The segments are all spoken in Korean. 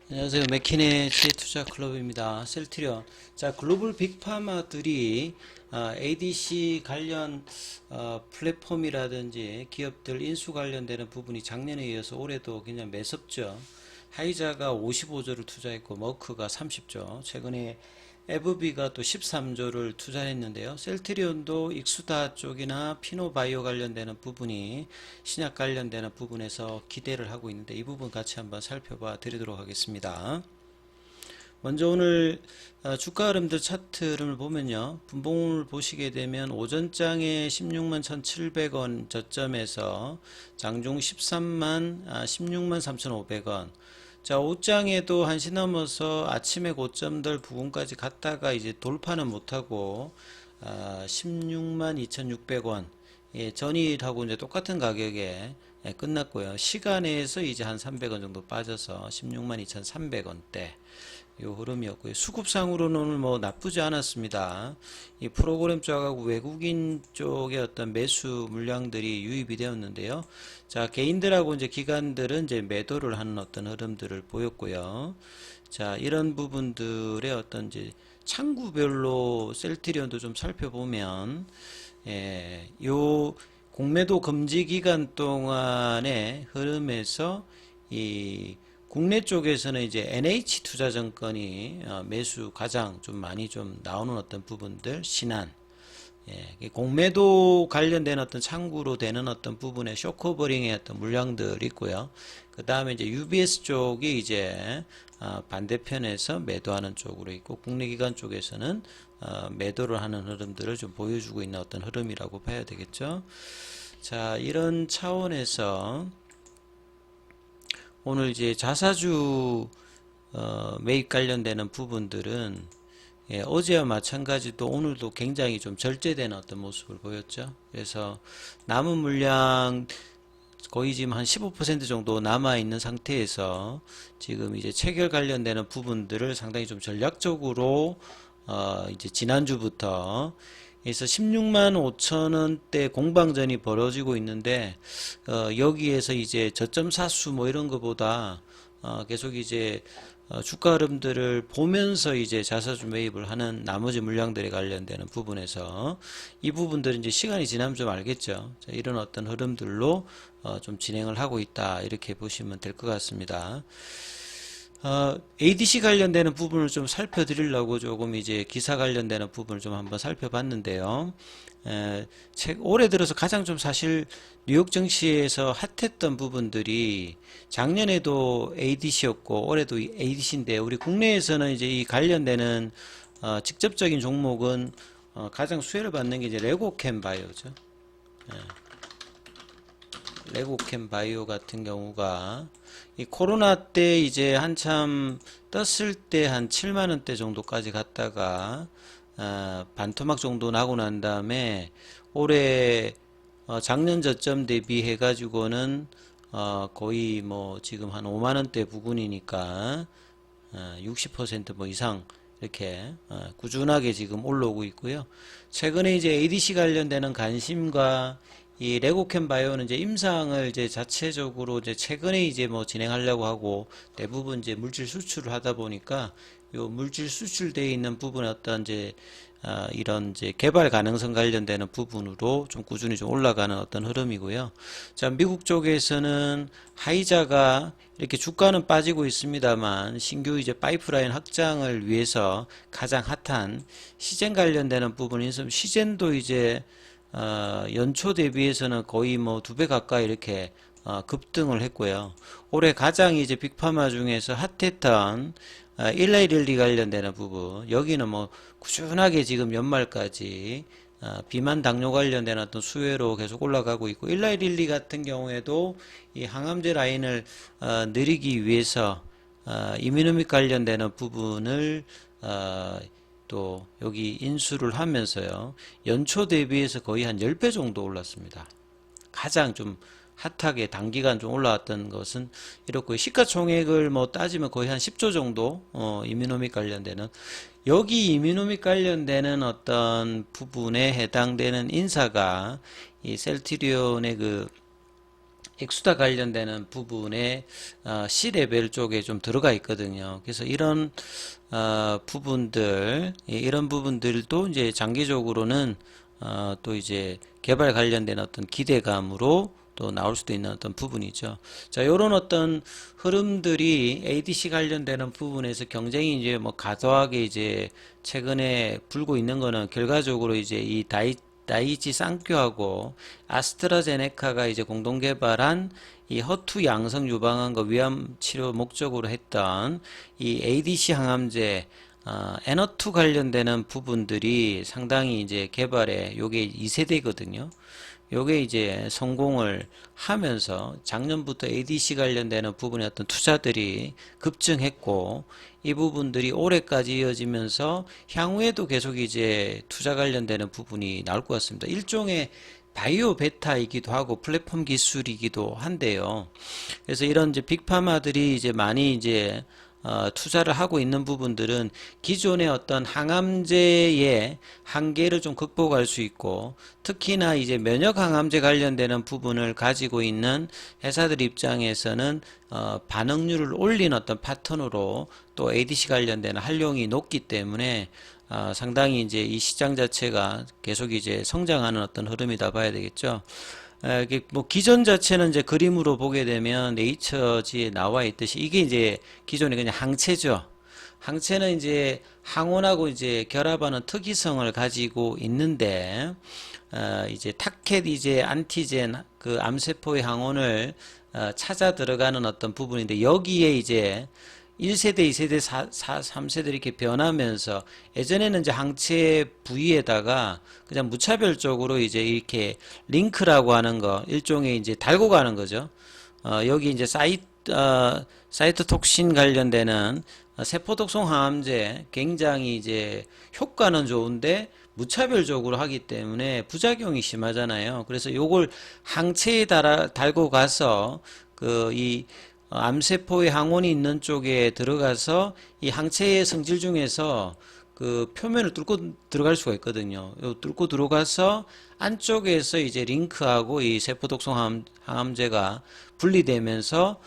안녕하세요. 맥킨의 지혜투자 클럽입니다. 셀트리온. 자, 글로벌 빅파마들이 ADC 관련 플랫폼이라든지 기업들 인수 관련되는 부분이 작년에 이어서 올해도 그냥 매섭죠. 하이자가 55조를 투자했고 머크가 30조, 최근에 에브비가 또 13조를 투자했는데요. 셀트리온도 익수다 쪽이나 피노바이오 관련되는 부분이 신약 관련되는 부분에서 기대를 하고 있는데 이 부분 같이 한번 살펴봐 드리도록 하겠습니다. 먼저 오늘 주가 흐름들 차트를 보면요. 분봉을 보시게 되면 오전장에 16만 1,700원 저점에서 장중 16만 3,500원. 자, 오장에도 한시 넘어서 아침에 고점들 부근까지 갔다가 이제 돌파는 못하고 16만 2,600원. 예, 전일하고 이제 똑같은 가격에 끝났고요. 시간에서 이제 한 300원 정도 빠져서 16만 2,300원대. 요 흐름이었고요. 수급상으로는 오늘 뭐 나쁘지 않았습니다. 이 프로그램 쪽하고 외국인 쪽의 어떤 매수 물량들이 유입이 되었는데요. 자, 개인들하고 이제 기관들은 이제 매도를 하는 어떤 흐름들을 보였고요. 자, 이런 부분들의 어떤 이제 창구별로 셀트리온도 좀 살펴보면, 요 공매도 금지 기간 동안의 흐름에서 이 국내 쪽에서는 이제 NH투자증권이 매수 가장 좀 많이 좀 나오는 어떤 부분들, 신한, 공매도 관련된 어떤 창구로 되는 어떤 부분의 쇼커버링의 어떤 물량들이 있고요. 그 다음에 이제 UBS 쪽이 이제 반대편에서 매도하는 쪽으로 있고, 국내 기관 쪽에서는 매도를 하는 흐름들을 좀 보여주고 있는 어떤 흐름이라고 봐야 되겠죠. 자, 이런 차원에서 오늘 이제 자사주 매입 관련되는 부분들은 어제와 마찬가지로 오늘도 굉장히 좀 절제되는 어떤 모습을 보였죠. 그래서 남은 물량 거의 지금 한 15% 정도 남아 있는 상태에서 지금 이제 체결 관련되는 부분들을 상당히 좀 전략적으로 이제 지난주부터 그래서 16만 5천 원대 공방전이 벌어지고 있는데 여기에서 이제 저점 사수 뭐 이런 거보다 계속 이제 주가 흐름들을 보면서 이제 자사주 매입을 하는 나머지 물량들에 관련되는 부분에서 이 부분들은 이제 시간이 지나면 좀 알겠죠. 자, 이런 어떤 흐름들로 좀 진행을 하고 있다 이렇게 보시면 될 것 같습니다. ADC 관련되는 부분을 좀 살펴드리려고 조금 이제 기사 관련되는 부분을 좀 한번 살펴봤는데요. 올해 들어서 가장 좀 사실 뉴욕 증시에서 핫했던 부분들이 작년에도 ADC였고 올해도 ADC인데 우리 국내에서는 이제 이 관련되는 직접적인 종목은 가장 수혜를 받는 게 이제 레고캠 바이오죠. 레고캠 바이오 같은 경우가 이 코로나 때 이제 한참 떴을 때 한 7만 원대 정도까지 갔다가 반토막 정도 나고 난 다음에 올해 작년 저점 대비해 가지고는 거의 뭐 지금 한 5만 원대 부근이니까 60%뭐 이상 이렇게 꾸준하게 지금 올라오고 있고요. 최근에 이제 ADC 관련되는 관심과 이 레고캠 바이오는 이제 임상을 이제 자체적으로 이제 최근에 이제 뭐 진행하려고 하고 대부분 이제 물질 수출을 하다 보니까 요 물질 수출되어 있는 부분에 어떤 이제 이런 이제 개발 가능성 관련되는 부분으로 좀 꾸준히 좀 올라가는 어떤 흐름이고요. 자, 미국 쪽에서는 하이자가 이렇게 주가는 빠지고 있습니다만 신규 이제 파이프라인 확장을 위해서 가장 핫한 시젠 관련되는 부분이 있으면 시젠도 이제 연초 대비해서는 거의 뭐 2배 가까이 이렇게 급등을 했고요. 올해 가장 이제 빅파마 중에서 핫했던 일라이릴리 관련되는 부분 여기는 뭐 꾸준하게 지금 연말까지 비만 당뇨 관련된 어떤 수혜로 계속 올라가고 있고 일라이릴리 같은 경우에도 이 항암제 라인을 늘리기 위해서 이뮤노믹 관련되는 부분을 또 여기 인수를 하면서요. 연초 대비해서 거의 한 10배 정도 올랐습니다. 가장 좀 핫하게 단기간 좀 올라왔던 것은 이렇고 시가총액을 뭐 따지면 거의 한 10조 정도 이뮤노믹 관련되는 여기 이뮤노믹 관련되는 어떤 부분에 해당되는 인사가 이 셀트리온의 그 엑수다 관련되는 부분에 C레벨 쪽에 좀 들어가 있거든요. 그래서 이런 부분들, 이런 부분들도 이제 장기적으로는 또 이제 개발 관련된 어떤 기대감으로 또 나올 수도 있는 어떤 부분이죠. 자, 요런 어떤 흐름들이 ADC 관련되는 부분에서 경쟁이 이제 뭐 과도하게 이제 최근에 불고 있는 거는 결과적으로 이제 이 다이치 쌍큐하고 아스트라제네카가 이제 공동 개발한 이 허투 양성 유방암과 위암 치료 목적으로 했던 이 ADC 항암제 N2 관련되는 부분들이 상당히 이제 개발에 요게 2세대거든요. 요게 이제 성공을 하면서 작년부터 ADC 관련되는 부분의 어떤 투자들이 급증했고 이 부분들이 올해까지 이어지면서 향후에도 계속 이제 투자 관련되는 부분이 나올 것 같습니다. 일종의 바이오 베타이기도 하고 플랫폼 기술이기도 한데요. 그래서 이런 이제 빅파마들이 이제 많이 이제 투자를 하고 있는 부분들은 기존의 어떤 항암제의 한계를 좀 극복할 수 있고 특히나 이제 면역 항암제 관련되는 부분을 가지고 있는 회사들 입장에서는 반응률을 올린 어떤 패턴으로 또 ADC 관련되는 활용이 높기 때문에 상당히 이제 이 시장 자체가 계속 이제 성장하는 어떤 흐름이다 봐야 되겠죠. 이게 뭐 기존 자체는 이제 그림으로 보게 되면 네이처지에 나와 있듯이 이게 이제 기존의 그냥 항체죠. 항체는 이제 항원하고 이제 결합하는 특이성을 가지고 있는데 이제 타켓 이제 안티젠 그 암세포의 항원을 찾아 들어가는 어떤 부분인데 여기에 이제 1세대, 2세대, 3세대 이렇게 변하면서 예전에는 이제 항체 부위에다가 그냥 무차별적으로 이제 이렇게 링크라고 하는 거 일종의 이제 달고 가는 거죠. 여기 이제 사이토톡신 관련되는 세포독성 항암제 굉장히 이제 효과는 좋은데 무차별적으로 하기 때문에 부작용이 심하잖아요. 그래서 요걸 항체에 달고 가서 이 암세포의 항원이 있는 쪽에 들어가서 이 항체의 성질 중에서 그 표면을 뚫고 들어갈 수가 있거든요. 뚫고 들어가서 안쪽에서 이제 링크하고 이 세포독성 항암제가 분리되면서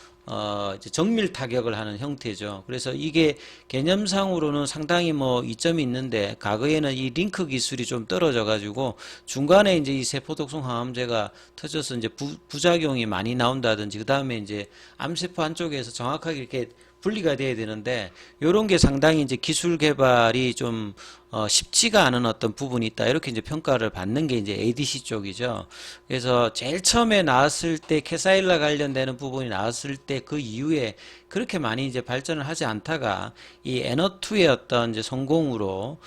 이제 정밀 타격을 하는 형태죠. 그래서 이게 개념상으로는 상당히 뭐 이점이 있는데 과거에는 이 링크 기술이 좀 떨어져 가지고 중간에 이제 이 세포독성 항암제가 터져서 이제 부작용이 많이 나온다든지 그 다음에 이제 암세포 안쪽에서 정확하게 이렇게 분리가 돼야 되는데 요런 게 상당히 이제 기술 개발이 좀 쉽지가 않은 어떤 부분이 있다 이렇게 이제 평가를 받는 게 이제 ADC 쪽이죠. 그래서 제일 처음에 나왔을 때 캐사일라 관련되는 부분이 나왔을 때 그 이후에 그렇게 많이 이제 발전을 하지 않다가 이 N2의 어떤 이제 성공으로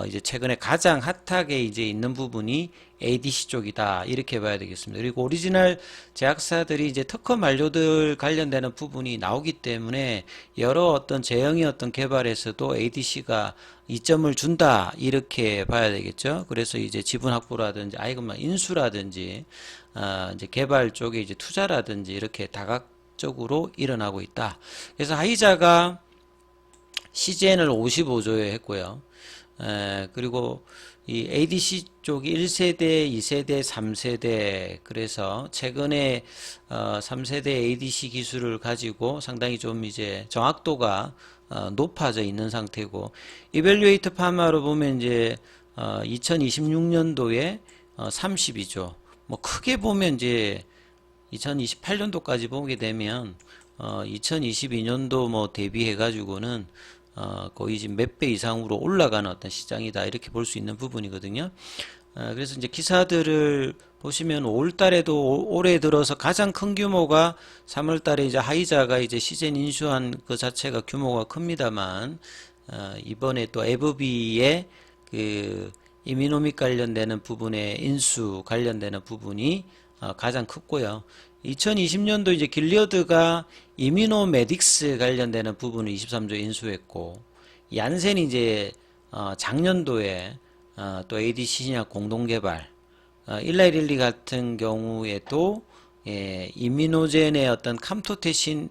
이제 최근에 가장 핫하게 이제 있는 부분이 ADC 쪽이다 이렇게 봐야 되겠습니다. 그리고 오리지널 제약사들이 이제 특허 만료들 관련되는 부분이 나오기 때문에 여러 어떤 제형의 어떤 개발에서도 ADC가 이점을 준다 이렇게 봐야 되겠죠. 그래서 이제 지분 확보라든지 아이건만 인수라든지 이제 개발 쪽에 이제 투자라든지 이렇게 다각적으로 일어나고 있다. 그래서 하이자가 CGN을 55조에 했고요. 그리고 이 ADC 쪽이 1세대, 2세대, 3세대 그래서 최근에 3세대 ADC 기술을 가지고 상당히 좀 이제 정확도가 높아져 있는 상태고 이벨리웨이터 파마로 보면 이제 2026년도에 32조 뭐 크게 보면 이제 2028년도까지 보게 되면 2022년도 뭐 대비해 가지고는 거의 지금 몇 배 이상으로 올라가는 어떤 시장이다 이렇게 볼 수 있는 부분이거든요. 그래서 이제 기사들을 보시면 5월 달에도 올해 들어서 가장 큰 규모가 3월 달에 이제 하이자가 이제 시젠 인수한 그 자체가 규모가 큽니다만 이번에 또 에브비의 그 이미노믹 관련되는 부분에 인수 관련되는 부분이 가장 컸고요. 2020년도 이제 길리어드가 이뮤노메딕스 관련되는 부분을 23조 인수했고 얀센이 이제 작년도에 또 ADC 신약 공동개발 일라이릴리 같은 경우에도 이뮤노젠의 어떤 감토테신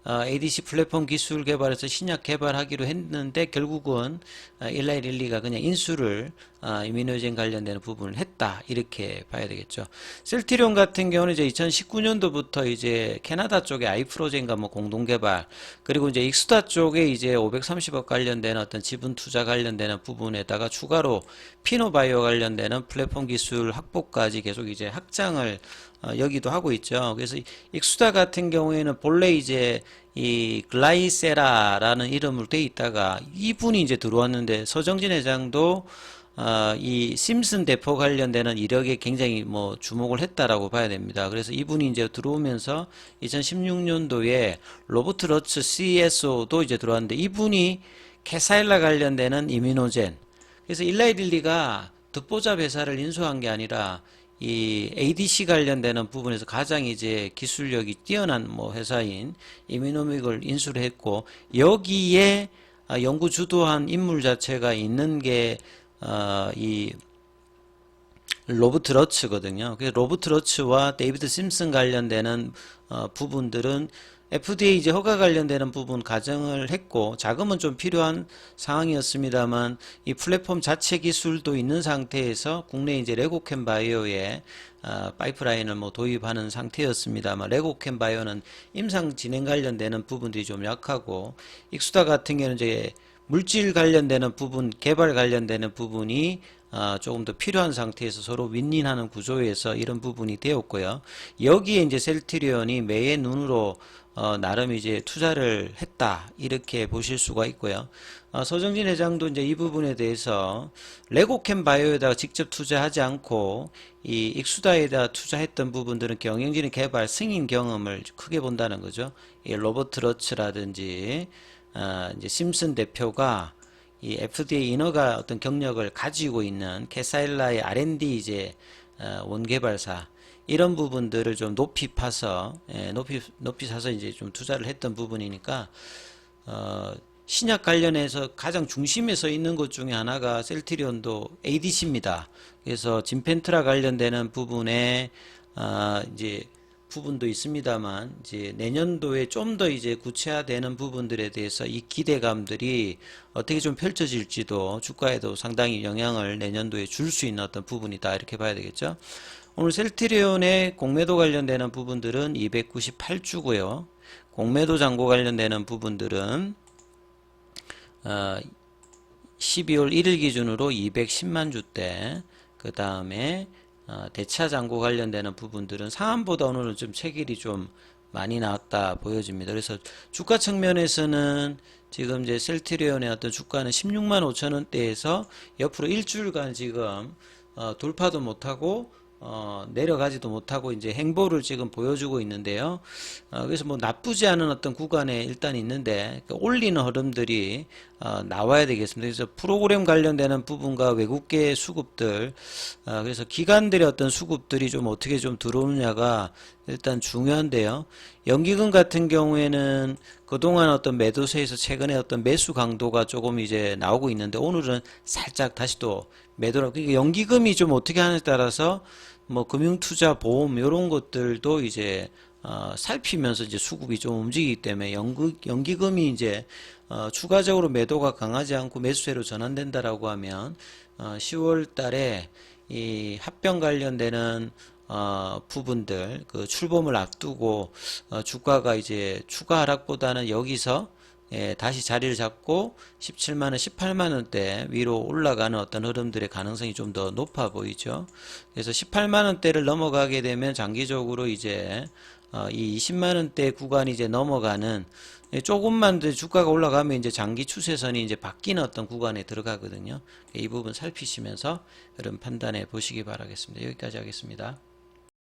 ADC 플랫폼 기술 개발에서 신약 개발하기로 했는데 결국은 일라이릴리가 그냥 인수를 이민노젠 관련되는 부분을 했다 이렇게 봐야 되겠죠. 셀트리온 같은 경우는 이제 2019년도부터 이제 캐나다 쪽에 아이프로젠과 뭐 공동 개발 그리고 이제 익스다 쪽에 이제 530억 관련되는 어떤 지분 투자 관련되는 부분에다가 추가로 피노바이오 관련되는 플랫폼 기술 확보까지 계속 이제 확장을 여기도 하고 있죠. 그래서 익수다 같은 경우에는 본래 이제 이 글라이세라라는 이름으로 돼 있다가 이분이 이제 들어왔는데 서정진 회장도 이 심슨 대표 관련되는 이력에 굉장히 뭐 주목을 했다라고 봐야 됩니다. 그래서 이분이 이제 들어오면서 2016년도에 로버트 러츠 CSO도 이제 들어왔는데 이분이 캐사일라 관련되는 이미노젠 그래서 일라이릴리가 듣보잡 회사를 인수한 게 아니라 이 ADC 관련되는 부분에서 가장 이제 기술력이 뛰어난 뭐 회사인 이미노믹을 인수를 했고 여기에 연구 주도한 인물 자체가 있는 게 이 로버트 러츠거든요. 그래서 로버트 러츠와 데이비드 심슨 관련되는 부분들은 FDA 이제 허가 관련되는 부분 가정을 했고 자금은 좀 필요한 상황이었습니다만 이 플랫폼 자체 기술도 있는 상태에서 국내 이제 레고캠 바이오에 파이프라인을 뭐 도입하는 상태였습니다만 레고캠 바이오는 임상 진행 관련되는 부분들이 좀 약하고 익수다 같은 경우는 이제 물질 관련되는 부분, 개발 관련되는 부분이 조금 더 필요한 상태에서 서로 윈윈하는 구조에서 이런 부분이 되었고요. 여기에 이제 셀트리온이 매의 눈으로 나름 이제 투자를 했다 이렇게 보실 수가 있고요. 서정진 회장도 이제 이 부분에 대해서 레고캠 바이오에다가 직접 투자하지 않고 이 익수다에다 투자했던 부분들은 경영진의 개발 승인 경험을 크게 본다는 거죠. 이 로버트 러츠라든지 이제 심슨 대표가 이 FDA 인허가 어떤 경력을 가지고 있는 캐사일라의 R&D 이제 원개발사 이런 부분들을 좀 높이 파서 높이 사서 이제 좀 투자를 했던 부분이니까 신약 관련해서 가장 중심에 서 있는 것 중에 하나가 셀트리온도 ADC입니다. 그래서 진펜트라 관련되는 부분에 이제 부분도 있습니다만 이제 내년도에 좀 더 이제 구체화되는 부분들에 대해서 이 기대감들이 어떻게 좀 펼쳐질지도 주가에도 상당히 영향을 내년도에 줄 수 있는 어떤 부분이다 이렇게 봐야 되겠죠. 오늘 셀트리온의 공매도 관련되는 부분들은 298주고요. 공매도 잔고 관련되는 부분들은 12월 1일 기준으로 210만 주대 그 다음에 대차 잔고 관련되는 부분들은 상한보다 오늘은 좀 체결이 좀 많이 나왔다 보여집니다. 그래서 주가 측면에서는 지금 이제 셀트리온의 어떤 주가는 16만 5천 원대에서 옆으로 일주일간 지금 돌파도 못하고 내려가지도 못하고 이제 행보를 지금 보여주고 있는데요. 그래서 뭐 나쁘지 않은 어떤 구간에 일단 있는데 올리는 흐름들이 나와야 되겠습니다. 그래서 프로그램 관련되는 부분과 외국계 수급들 그래서 기관들의 어떤 수급들이 좀 어떻게 좀 들어오느냐가 일단 중요한데요. 연기금 같은 경우에는 그동안 어떤 매도세에서 최근에 어떤 매수 강도가 조금 이제 나오고 있는데 오늘은 살짝 다시 또 매도를 그러니까 연기금이 좀 어떻게 하느냐에 따라서 뭐 금융투자 보험 이런 것들도 이제 살피면서 이제 수급이 좀 움직이기 때문에 연기금이 이제 추가적으로 매도가 강하지 않고 매수세로 전환된다라고 하면 10월 달에 이 합병 관련되는 부분들 그 출범을 앞두고 주가가 이제 추가 하락보다는 여기서 다시 자리를 잡고 17만원, 18만원대 위로 올라가는 어떤 흐름들의 가능성이 좀 더 높아 보이죠. 그래서 18만원대를 넘어가게 되면 장기적으로 이제 이 20만원대 구간이 이제 넘어가는 조금만 더 주가가 올라가면 이제 장기 추세선이 이제 바뀌는 어떤 구간에 들어가거든요. 이 부분 살피시면서 여러분 판단해 보시기 바라겠습니다. 여기까지 하겠습니다.